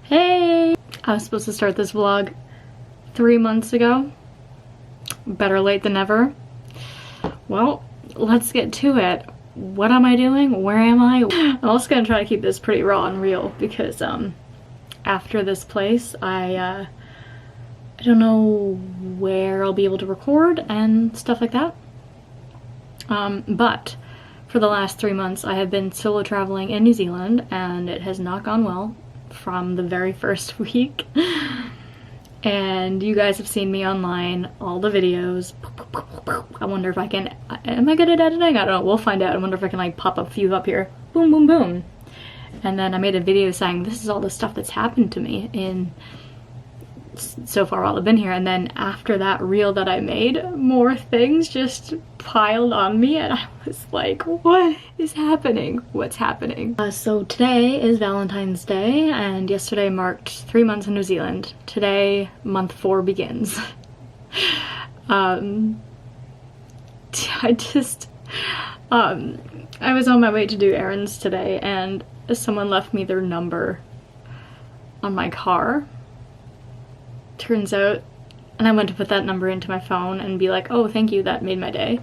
Hey! I was supposed to start this vlog 3 months ago. Better late than never. Well, let's get to it. What am I doing? Where am I? I'm also gonna try to keep this pretty raw and real because after this place I don't know where I'll be able to record and stuff like that. But for the last 3 months I have been solo traveling in New Zealand and it has not gone well from the very first week. And you guys have seen me online, all the videos. I wonder if I can, am I good at editing? I don't know, we'll find out. I wonder if I can like pop a few up here. Boom, boom, boom. And then I made a video saying this is all the stuff that's happened to me in so far while I've been here. And then after that reel that I made, more things just piled on me and I was like, what is happening? What's happening? So today is Valentine's Day and yesterday marked 3 months in New Zealand. Today, month 4 begins. I was on my way to do errands today and someone left me their number on my car. Turns out, and I went to put that number into my phone and be like, oh, thank you, that made my day.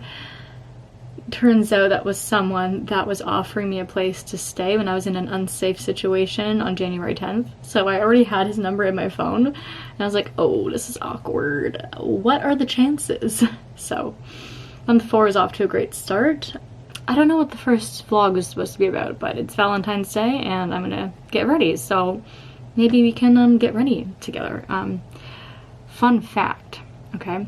Turns out that was someone that was offering me a place to stay when I was in an unsafe situation on January 10th. So I already had his number in my phone and I was like, oh, this is awkward. What are the chances? So month 4 is off to a great start. I don't know what the first vlog was supposed to be about, but it's Valentine's Day and I'm gonna get ready. So maybe we can get ready together. Fun fact, okay?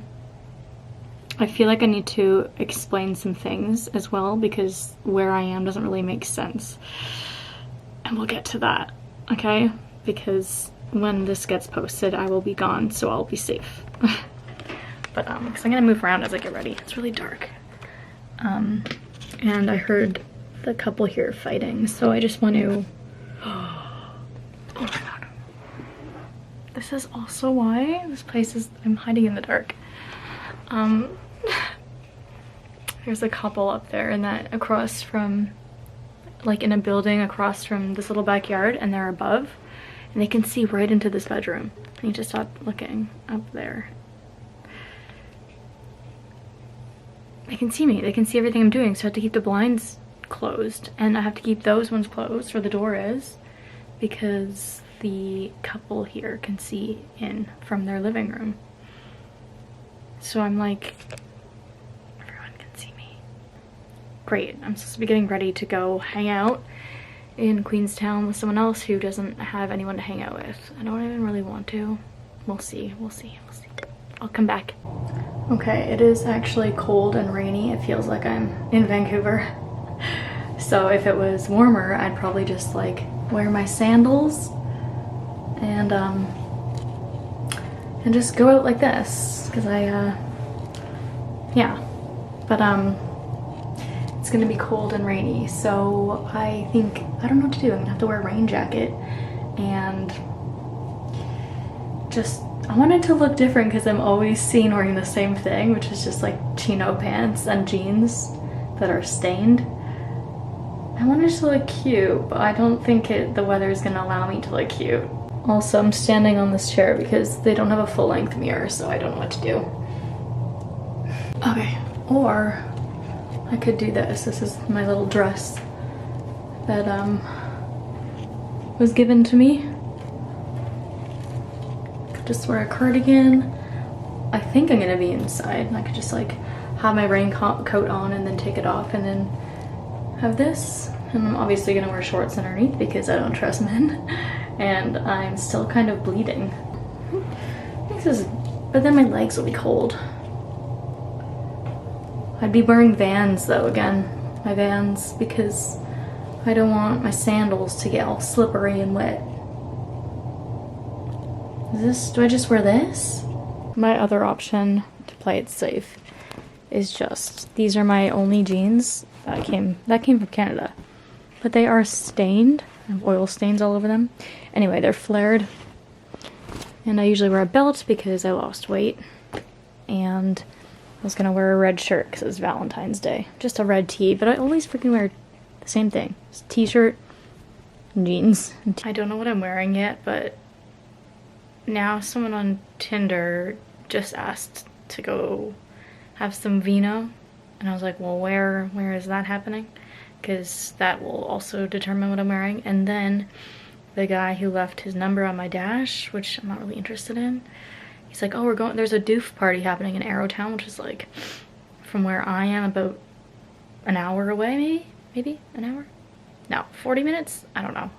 I feel like I need to explain some things as well because where I am doesn't really make sense. And we'll get to that, okay? Because when this gets posted, I will be gone, so I'll be safe. But because I'm gonna move around as I get ready. It's really dark. And I heard the couple here fighting, so I just want to, oh my god. This is also why this place is, I'm hiding in the dark. There's a couple up there and that across from, like in a building across from this little backyard, and they're above and they can see right into this bedroom. I need to stop looking up there. They can see me, they can see everything I'm doing, so I have to keep the blinds closed and I have to keep those ones closed where the door is because the couple here can see in from their living room. So I'm like, everyone can see me. Great, I'm supposed to be getting ready to go hang out in Queenstown with someone else who doesn't have anyone to hang out with. I don't even really want to. We'll see, we'll see, we'll see. I'll come back. Okay, it is actually cold and rainy. It feels like I'm in Vancouver. So if it was warmer, I'd probably just like wear my sandals and just go out like this because yeah, but it's gonna be cold and rainy, so I think I don't know what to do. I'm gonna have to wear a rain jacket and just I wanted to look different because I'm always seen wearing the same thing, which is just like chino pants and jeans that are stained. I wanted to look cute, but I don't think the weather is gonna allow me to look cute. Also, I'm standing on this chair because they don't have a full-length mirror, so I don't know what to do. Okay, or I could do this. This is my little dress that was given to me. Could just wear a cardigan. I think I'm gonna be inside. I could just like have my raincoat on and then take it off and then have this. And I'm obviously gonna wear shorts underneath because I don't trust men. And I'm still kind of bleeding. But then my legs will be cold. I'd be wearing Vans though again, my Vans, because I don't want my sandals to get all slippery and wet. Do I just wear this? My other option to play it safe is just, these are my only jeans that came from Canada. But they are stained. I have oil stains all over them. Anyway, they're flared. And I usually wear a belt because I lost weight. And I was gonna wear a red shirt because it's Valentine's Day. Just a red tee, but I always freaking wear the same thing. Just t-shirt, jeans. I don't know what I'm wearing yet, but now someone on Tinder just asked to go have some vino, and I was like, well, where is that happening? Because that will also determine what I'm wearing. And then the guy who left his number on my dash, which I'm not really interested in, he's like, oh, there's a doof party happening in Arrowtown, which is like from where I am about an hour away, maybe an hour? No, 40 minutes? I don't know.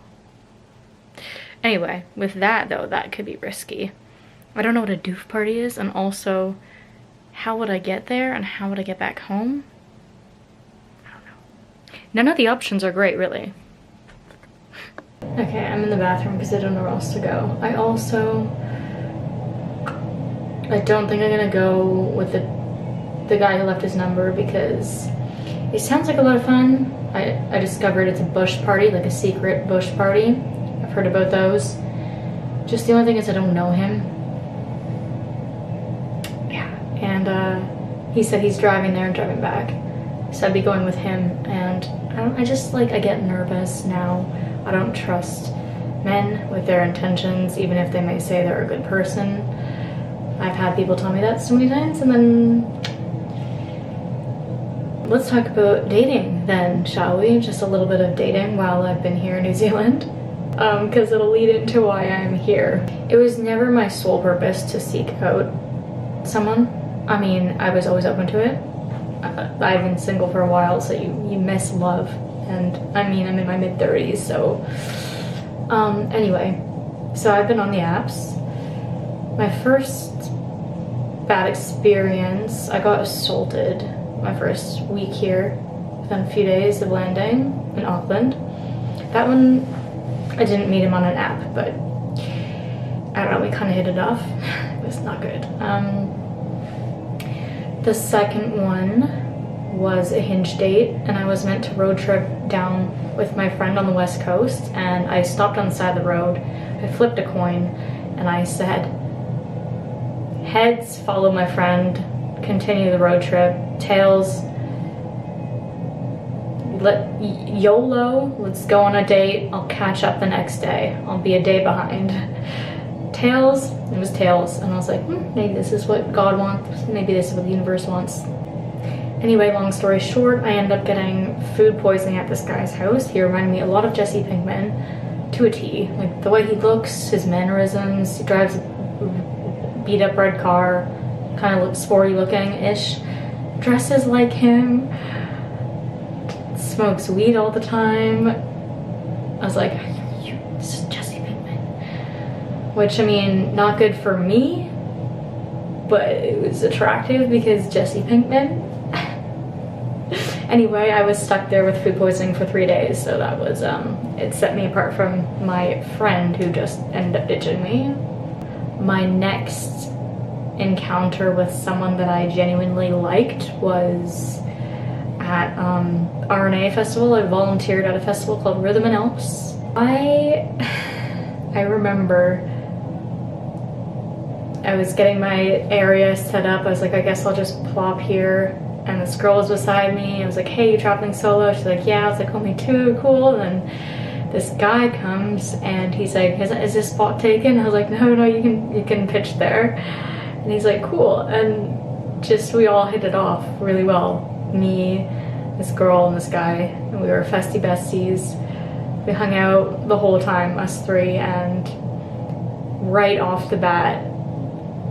Anyway, with that though, that could be risky. I don't know what a doof party is, and also how would I get there and how would I get back home? I don't know. None of the options are great, really. Okay, I'm in the bathroom because I don't know where else to go. I don't think I'm gonna go with the guy who left his number because it sounds like a lot of fun. I discovered it's a bush party, like a secret bush party. I've heard about those. Just the only thing is I don't know him. Yeah, and he said he's driving there and driving back. So I'd be going with him, and I get nervous now. I don't trust men with their intentions, even if they may say they're a good person. I've had people tell me that so many times, and then let's talk about dating then, shall we? Just a little bit of dating while I've been here in New Zealand, because it'll lead into why I'm here. It was never my sole purpose to seek out someone. I mean, I was always open to it. I've been single for a while, so you miss love. And I mean, I'm in my mid-30s, so anyway, so I've been on the apps. My first bad experience, I got assaulted my first week here within a few days of landing in Auckland. That one, I didn't meet him on an app, but I don't know, we kind of hit it off. It was not good. The second one was a Hinge date, and I was meant to road trip down with my friend on the west coast, and I stopped on the side of the road. I flipped a coin and I said, heads, follow my friend, continue the road trip. Tails, YOLO, let's go on a date. I'll catch up the next day. I'll be a day behind. Tails, it was tails, and I was like, maybe this is what God wants, maybe this is what the universe wants. Anyway, long story short, I ended up getting food poisoning at this guy's house. He reminded me a lot of Jesse Pinkman to a T. Like the way he looks, his mannerisms, he drives a beat up red car, kind of looks sporty looking-ish, dresses like him, smokes weed all the time. I was like, this is Jesse Pinkman. Which, I mean, not good for me, but it was attractive because Jesse Pinkman. Anyway, I was stuck there with food poisoning for 3 days, so that was, it set me apart from my friend who just ended up ditching me. My next encounter with someone that I genuinely liked was at RNA Festival. I volunteered at a festival called Rhythm and Elks. I remember I was getting my area set up. I was like, I guess I'll just plop here. And this girl was beside me. I was like, hey, you traveling solo? She's like, yeah. I was like, oh, me too, cool. And then this guy comes and he's like, is this spot taken? I was like, no, you can pitch there. And he's like, cool. And just, we all hit it off really well. Me, this girl, and this guy. And we were festy besties. We hung out the whole time, us three. And right off the bat,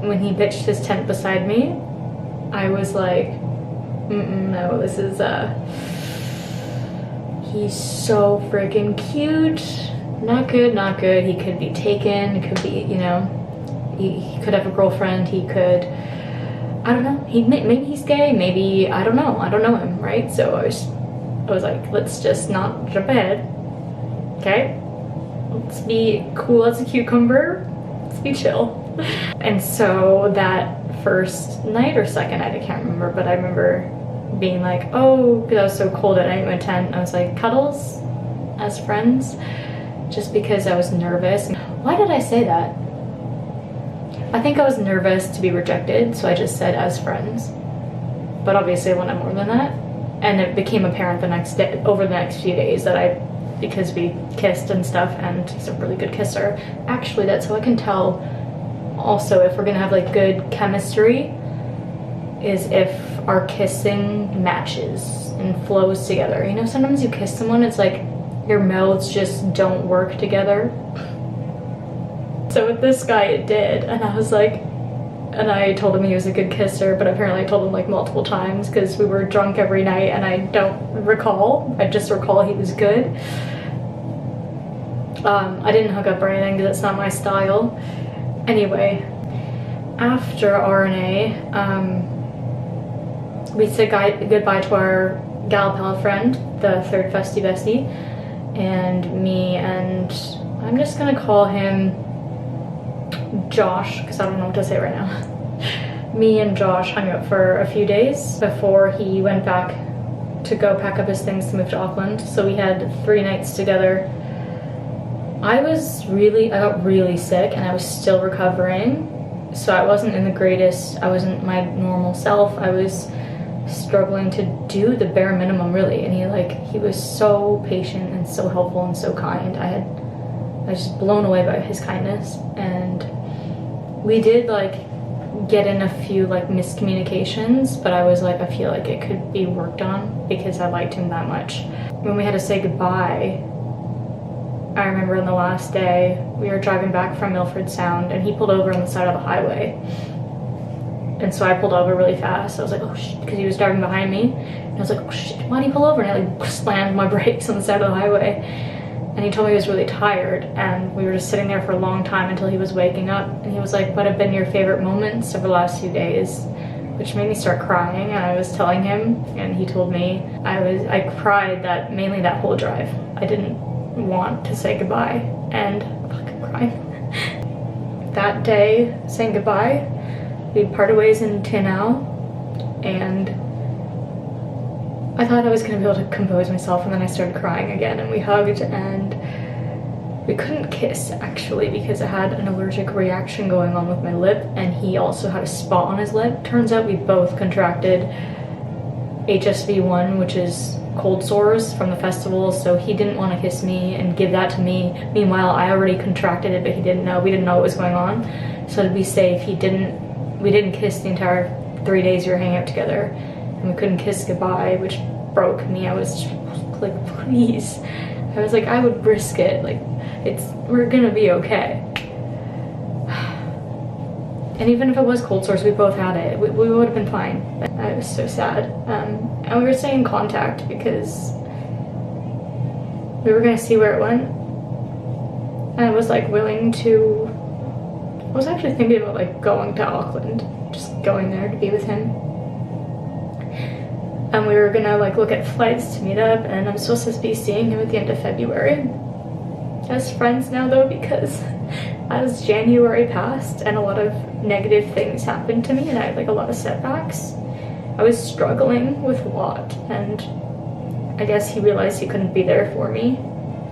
when he pitched his tent beside me, I was like, no, this is, he's so freaking cute. Not good, not good. He could be taken, it could be, you know, he could have a girlfriend, he could, I don't know, maybe he's gay, maybe, I don't know him, right? So I was like, let's just not jump ahead, okay? Let's be cool as a cucumber, let's be chill. And so that first night or second night, I can't remember, but I remember being like, oh, because I was so cold at night in my tent, I was like, cuddles as friends, just because I was nervous. Why did I say that? I think I was nervous to be rejected, so I just said as friends. But obviously I wanted more than that. And it became apparent the next day, over the next few days, that because we kissed and stuff, and he's a really good kisser. Actually, that's how I can tell also if we're gonna have like good chemistry is if our kissing matches and flows together. You know, sometimes you kiss someone, it's like your mouths just don't work together. So with this guy it did, and I was like, and I told him he was a good kisser, but apparently I told him like multiple times because we were drunk every night, and I don't recall. I just recall he was good. I didn't hook up or anything because it's not my style. Anyway, after RNA, we said goodbye to our gal pal friend, the third festy bestie, and me and I'm just gonna call him Josh because I don't know what to say right now. Me and Josh hung out for a few days before he went back to go pack up his things to move to Auckland. So we had 3 nights together. I got really sick and I was still recovering. So I wasn't in the greatest, I wasn't my normal self. I was struggling to do the bare minimum really. And he was so patient and so helpful and so kind. I was just blown away by his kindness. And we did get in a few miscommunications, but I was like, I feel like it could be worked on because I liked him that much. When we had to say goodbye, I remember on the last day, we were driving back from Milford Sound and he pulled over on the side of the highway. And so I pulled over really fast. I was like, oh shit, because he was driving behind me. And I was like, oh shit, why'd he pull over? And I slammed my brakes on the side of the highway. And he told me he was really tired, and we were just sitting there for a long time until he was waking up. And he was like, what have been your favorite moments over the last few days? Which made me start crying, and I was telling him, and he told me I cried mainly that whole drive. I didn't want to say goodbye, and I'm fucking crying. That day, saying goodbye, we parted ways in Tinau, and I thought I was gonna be able to compose myself, and then I started crying again, and we hugged, and we couldn't kiss actually because I had an allergic reaction going on with my lip, and he also had a spot on his lip. Turns out we both contracted HSV1, which is cold sores from the festival, so he didn't want to kiss me and give that to me. Meanwhile, I already contracted it, but we didn't know what was going on. So to be safe, we didn't kiss the entire 3 days we were hanging out together. And we couldn't kiss goodbye, which broke me. I was like, please. I was like, I would risk it. We're gonna be okay. And even if it was cold sores, we both had it. We would have been fine. I was so sad. And we were staying in contact because we were gonna see where it went. And I was willing to, I was actually thinking about going to Auckland, just going there to be with him. And we were gonna look at flights to meet up, and I'm supposed to be seeing him at the end of February. As friends now though, because as January passed and a lot of negative things happened to me and I had a lot of setbacks, I was struggling with a lot, and I guess he realized he couldn't be there for me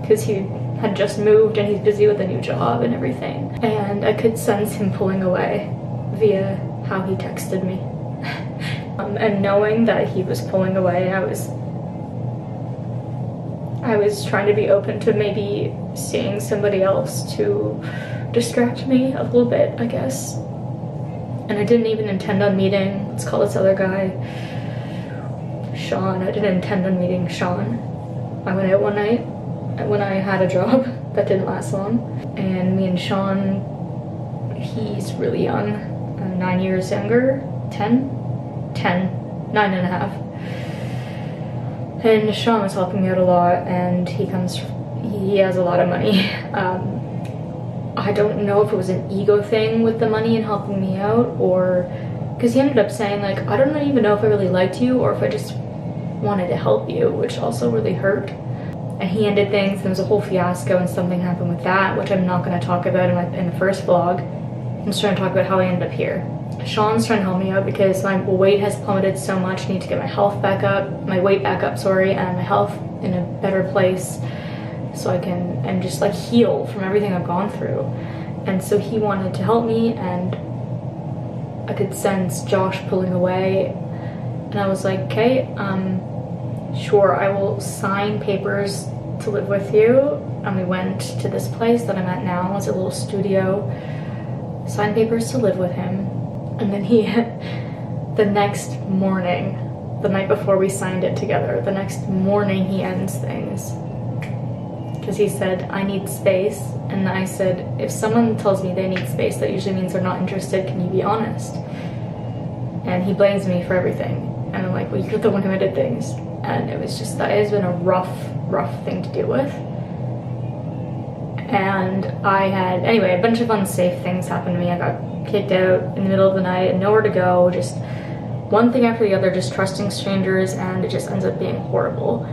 because he had just moved and he's busy with a new job and everything. And I could sense him pulling away via how he texted me. And knowing that he was pulling away, I was trying to be open to maybe seeing somebody else to distract me a little bit, I guess. And I didn't even intend on meeting, let's call this other guy Sean. I didn't intend on meeting Sean. I went out one night when I had a job that didn't last long, and me and Sean, he's really young, 9 years younger, 9.5. And Sean was helping me out a lot, and he has a lot of money. I don't know if it was an ego thing with the money and helping me out, or because he ended up saying I don't even know if I really liked you or if I just wanted to help you, which also really hurt. And he ended things, and there was a whole fiasco and something happened with that, which I'm not going to talk about in the first vlog. I'm just trying to talk about how I ended up here. Sean's trying to help me out because my weight has plummeted so much. I need to get my weight back up, and my health in a better place so I can just heal from everything I've gone through. And so he wanted to help me, and I could sense Josh pulling away, and I was like, okay, sure, I will sign papers to live with you. And we went to this place that I'm at now. It's a little studio. signed papers to live with him, and then he, the next morning, the night before we signed it together, the next morning he ends things. Because he said, I need space, and I said, if someone tells me they need space, that usually means they're not interested, can you be honest? And he blames me for everything. And I'm like, well, you're the one who did things. And it was just, that has been a rough thing to deal with. And I had, anyway, a bunch of unsafe things happened to me. I got kicked out in the middle of the night, and nowhere to go, just one thing after the other, just trusting strangers, and it just ends up being horrible.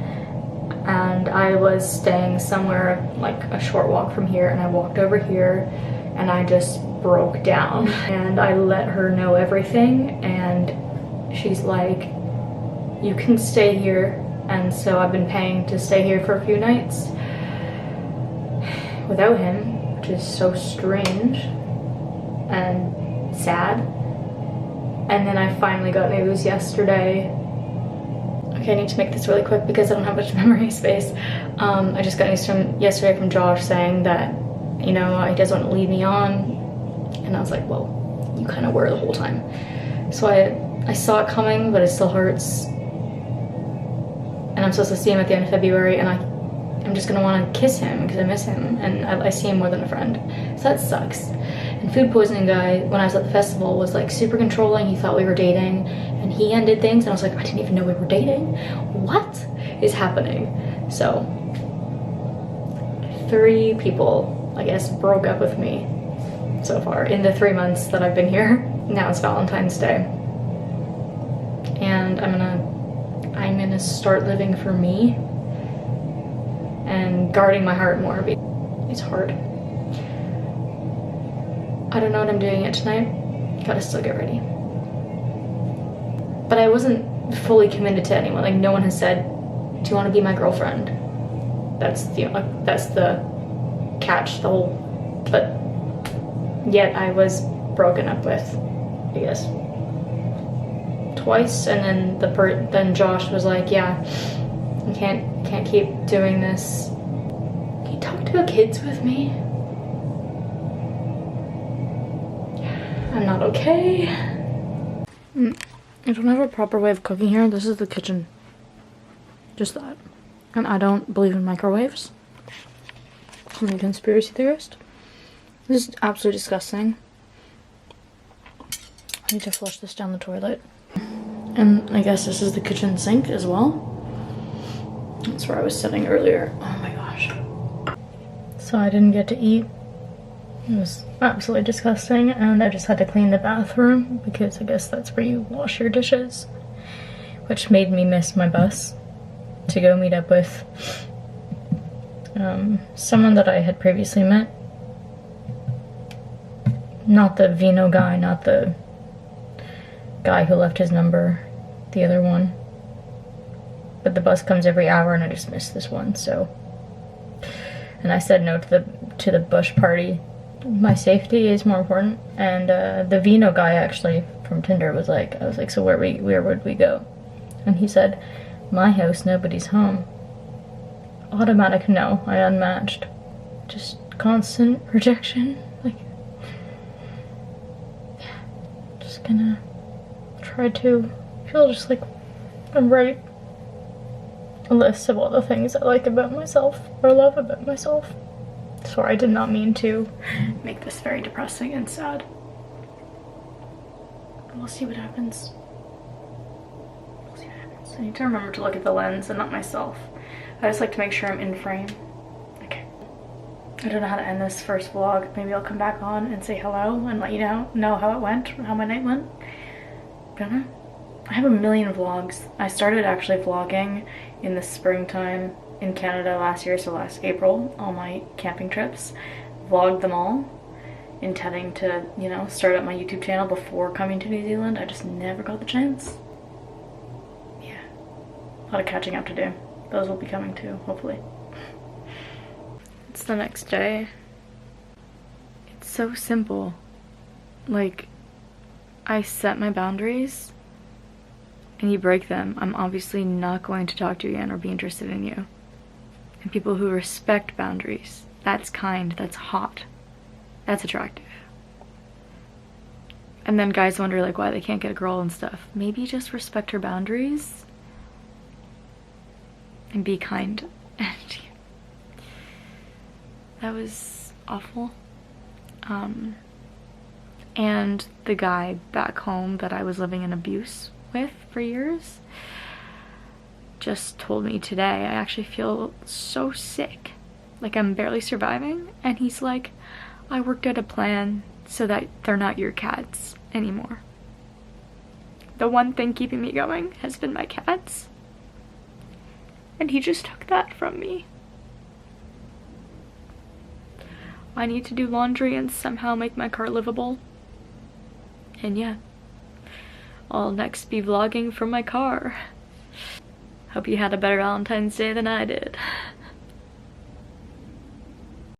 And I was staying somewhere like a short walk from here, and I walked over here and I just broke down. And I let her know everything, and she's like, you can stay here. And so I've been paying to stay here for a few nights without him, which is so strange and sad. And then I finally got news yesterday. Okay, I need to make this really quick because I don't have much memory space. I just got news from yesterday from Josh saying that, you know, he doesn't want to lead me on. And I was like, well, you kind of were the whole time. So I saw it coming, but it still hurts. And I'm supposed to see him at the end of February, and I'm just gonna want to kiss him because I miss him, and I see him more than a friend. So that sucks. And Food Poisoning Guy, when I was at the festival, was like super controlling. He thought we were dating, and he ended things, and I was like, I didn't even know we were dating. What is happening? So 3 people, I guess, broke up with me so far in the 3 months that I've been here. Now it's Valentine's Day, and I'm gonna start living for me and guarding my heart more. It's hard. I don't know what I'm doing yet tonight. Gotta still get ready. But I wasn't fully committed to anyone. Like, no one has said, do you want to be my girlfriend? That's the catch, the whole, but yet I was broken up with, I guess, twice. And then then Josh was like, yeah, you can't keep doing this. Can you talk about kids with me? I'm not okay. I don't have a proper way of cooking here. This is the kitchen. Just that. And I don't believe in microwaves. I'm a conspiracy theorist. This is absolutely disgusting. I need to flush this down the toilet. And I guess this is the kitchen sink as well. That's where I was sitting earlier. Oh my gosh. So I didn't get to eat. It was absolutely disgusting, and I just had to clean the bathroom because I guess that's where you wash your dishes, which made me miss my bus to go meet up with someone that I had previously met. Not the Vino guy, not the guy who left his number, the other one. But the bus comes every hour and I just missed this one, so. And I said no to the bush party. My safety is more important. And the Vino guy actually from Tinder was like, I was like, so where would we go? And he said, my house, nobody's home. Automatic no, I unmatched. Just constant rejection. Like, yeah, just gonna try to feel just like I'm write a list of all the things I like about myself or love about myself. Sorry, I did not mean to make this very depressing and sad. We'll see what happens. We'll see what happens. I need to remember to look at the lens and not myself. I just like to make sure I'm in frame. Okay. I don't know how to end this first vlog. Maybe I'll come back on and say hello and let you know how it went, how my night went. I don't know. I have a million vlogs. I started actually vlogging in the springtime in Canada last year, so last April, all my camping trips. Vlogged them all, intending to, you know, start up my YouTube channel before coming to New Zealand. I just never got the chance. Yeah, a lot of catching up to do. Those will be coming too, hopefully. It's the next day. It's so simple. Like, I set my boundaries and you break them. I'm obviously not going to talk to you again or be interested in you. And people who respect boundaries, that's kind, that's hot, that's attractive. And then guys wonder like why they can't get a girl and stuff. Maybe just respect her boundaries and be kind. That was awful. And the guy back home that I was living in abuse with for years just told me today I actually feel so sick, like I'm barely surviving. And he's like, I worked out a plan so that they're not your cats anymore. The one thing keeping me going has been my cats, and he just took that from me. I need to do laundry and somehow make my car livable. And yeah, I'll next be vlogging from my car. Hope you had a better Valentine's Day than I did.